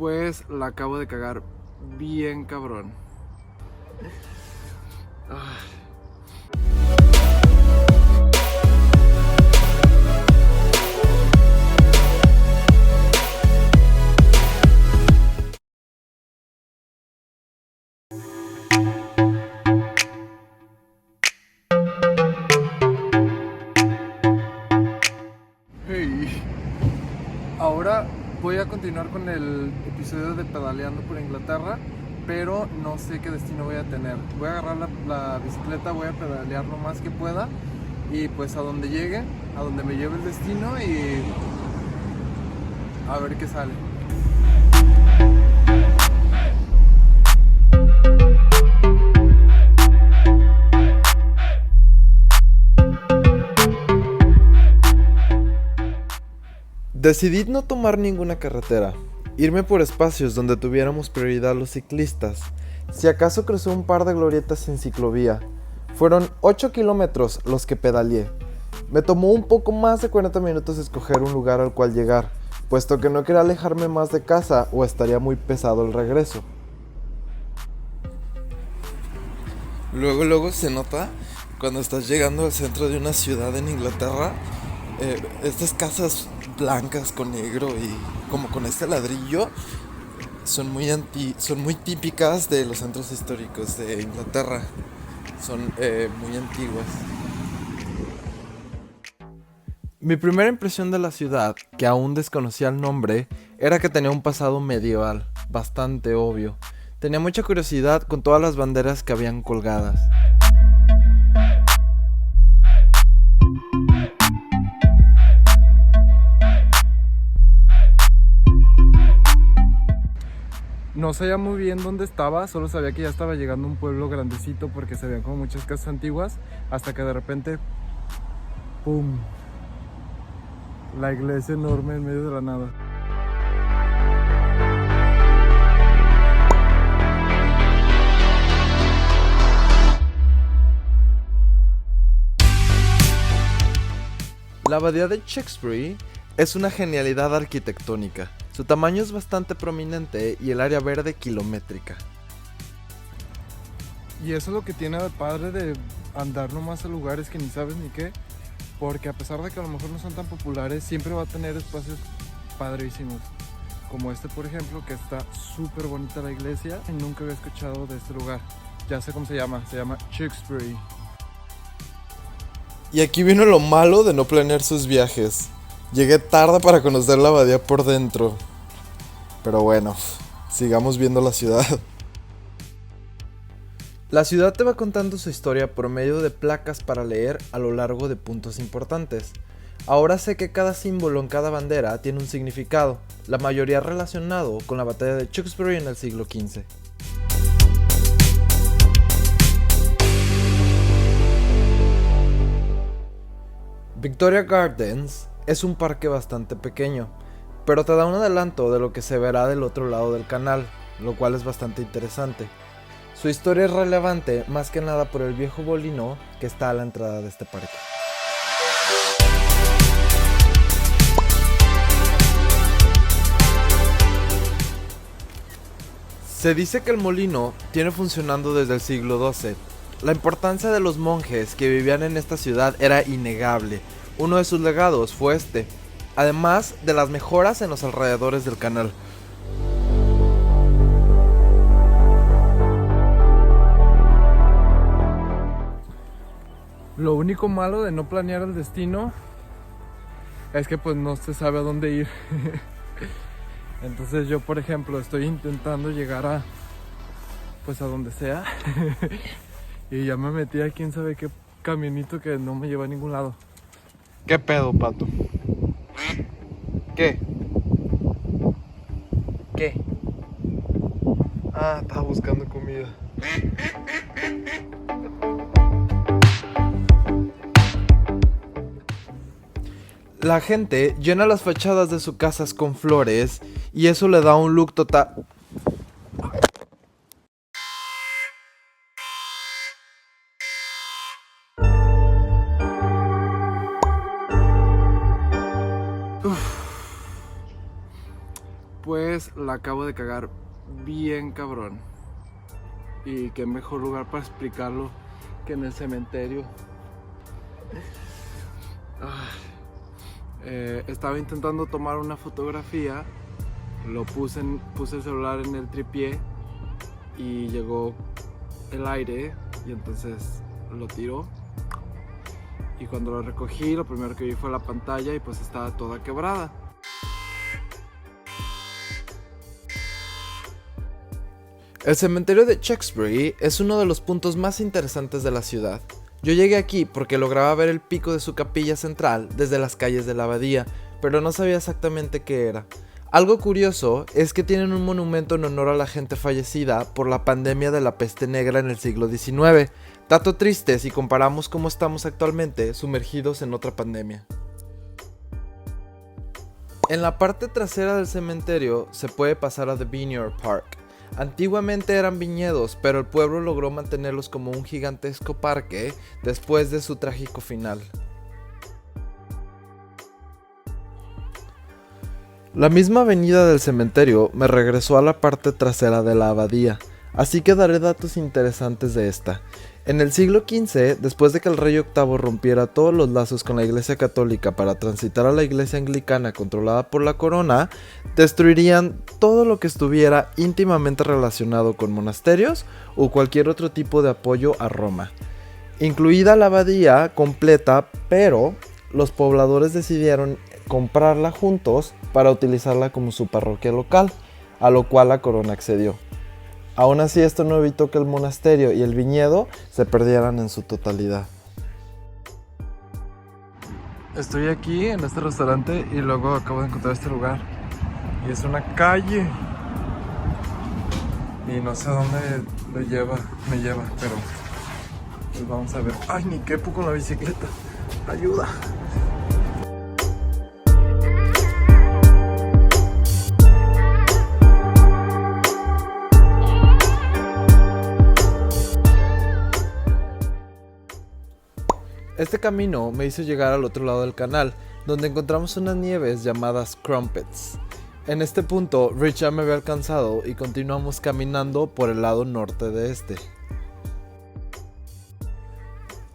Pues la acabo de cagar bien cabrón. Hey. Ahora voy a continuar con el episodio de pedaleando por Inglaterra, pero no sé qué destino voy a tener. Voy a agarrar la bicicleta, voy a pedalear lo más que pueda y pues a donde llegue, a donde me lleve el destino y a ver qué sale. Decidí no tomar ninguna carretera, irme por espacios donde tuviéramos prioridad los ciclistas. Si acaso crucé un par de glorietas en ciclovía. Fueron 8 kilómetros los que pedaleé. Me tomó un poco más de 40 minutos escoger un lugar al cual llegar, puesto que no quería alejarme más de casa o estaría muy pesado el regreso. Luego se nota cuando estás llegando al centro de una ciudad en Inglaterra, estas casas blancas con negro y como con este ladrillo son muy típicas de los centros históricos de Inglaterra. Son muy antiguas. Mi primera impresión de la ciudad, que aún desconocía el nombre, era que tenía un pasado medieval, bastante obvio. Tenía mucha curiosidad con todas las banderas que habían colgadas. No sabía muy bien dónde estaba, solo sabía que ya estaba llegando a un pueblo grandecito porque se veían como muchas casas antiguas, hasta que de repente, ¡pum!, la iglesia enorme en medio de la nada. La abadía de Tewkesbury es una genialidad arquitectónica. Su tamaño es bastante prominente y el área verde kilométrica. Y eso es lo que tiene de padre de andar nomás a lugares que ni sabes ni qué, porque a pesar de que a lo mejor no son tan populares, siempre va a tener espacios padrísimos. Como este, por ejemplo, que está súper bonita la iglesia y nunca había escuchado de este lugar. Ya sé cómo se llama Tewkesbury. Y aquí vino lo malo de no planear sus viajes. Llegué tarde para conocer la abadía por dentro. Pero bueno, sigamos viendo la ciudad. La ciudad te va contando su historia por medio de placas para leer a lo largo de puntos importantes. Ahora sé que cada símbolo en cada bandera tiene un significado, la mayoría relacionado con la batalla de Tewkesbury en el siglo XV. Victoria Gardens es un parque bastante pequeño, pero te da un adelanto de lo que se verá del otro lado del canal, lo cual es bastante interesante. Su historia es relevante más que nada por el viejo molino que está a la entrada de este parque. Se dice que el molino tiene funcionando desde el siglo XII. La importancia de los monjes que vivían en esta ciudad era innegable. Uno de sus legados fue este, además de las mejoras en los alrededores del canal. Lo único malo de no planear el destino es que pues no se sabe a dónde ir. Entonces yo, por ejemplo, estoy intentando llegar a donde sea. Y ya me metí a quién sabe qué caminito que no me lleva a ningún lado. ¿Qué pedo, pato? ¿Qué? ¿Qué? Ah, estaba buscando comida. La gente llena las fachadas de sus casas con flores y eso le da un look total. Pues vez la acabo de cagar bien cabrón. Y qué mejor lugar para explicarlo que en el cementerio. Estaba intentando tomar una fotografía, puse el celular en el tripié y llegó el aire y entonces lo tiró. Y cuando lo recogí, lo primero que vi fue la pantalla y pues estaba toda quebrada. El cementerio de Tewkesbury es uno de los puntos más interesantes de la ciudad. Yo llegué aquí porque lograba ver el pico de su capilla central desde las calles de la abadía, pero no sabía exactamente qué era. Algo curioso es que tienen un monumento en honor a la gente fallecida por la pandemia de la peste negra en el siglo XIX. Dato triste si comparamos cómo estamos actualmente sumergidos en otra pandemia. En la parte trasera del cementerio se puede pasar a The Vineyard Park. Antiguamente eran viñedos, pero el pueblo logró mantenerlos como un gigantesco parque después de su trágico final. La misma avenida del cementerio me regresó a la parte trasera de la abadía, así que daré datos interesantes de esta. En el siglo XV, después de que el rey VIII rompiera todos los lazos con la Iglesia Católica para transitar a la Iglesia Anglicana controlada por la corona, destruirían todo lo que estuviera íntimamente relacionado con monasterios o cualquier otro tipo de apoyo a Roma, incluida la abadía completa, pero los pobladores decidieron comprarla juntos para utilizarla como su parroquia local, a lo cual la corona accedió. Aún así, esto no evitó que el monasterio y el viñedo se perdieran en su totalidad. Estoy aquí en este restaurante y luego acabo de encontrar este lugar. Y es una calle. Y no sé dónde me lleva, pero pues vamos a ver. ¡Ay, ni quepo con la bicicleta! ¡Ayuda! Este camino me hizo llegar al otro lado del canal, donde encontramos unas nieves llamadas crumpets. En este punto, Rich ya me había alcanzado y continuamos caminando por el lado norte de este.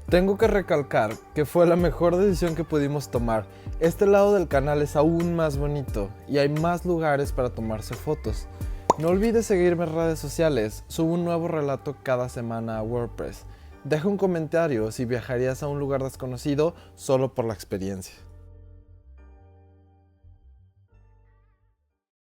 Tengo que recalcar que fue la mejor decisión que pudimos tomar. Este lado del canal es aún más bonito y hay más lugares para tomarse fotos. No olvides seguirme en redes sociales, subo un nuevo relato cada semana a WordPress. Deja un comentario si viajarías a un lugar desconocido solo por la experiencia.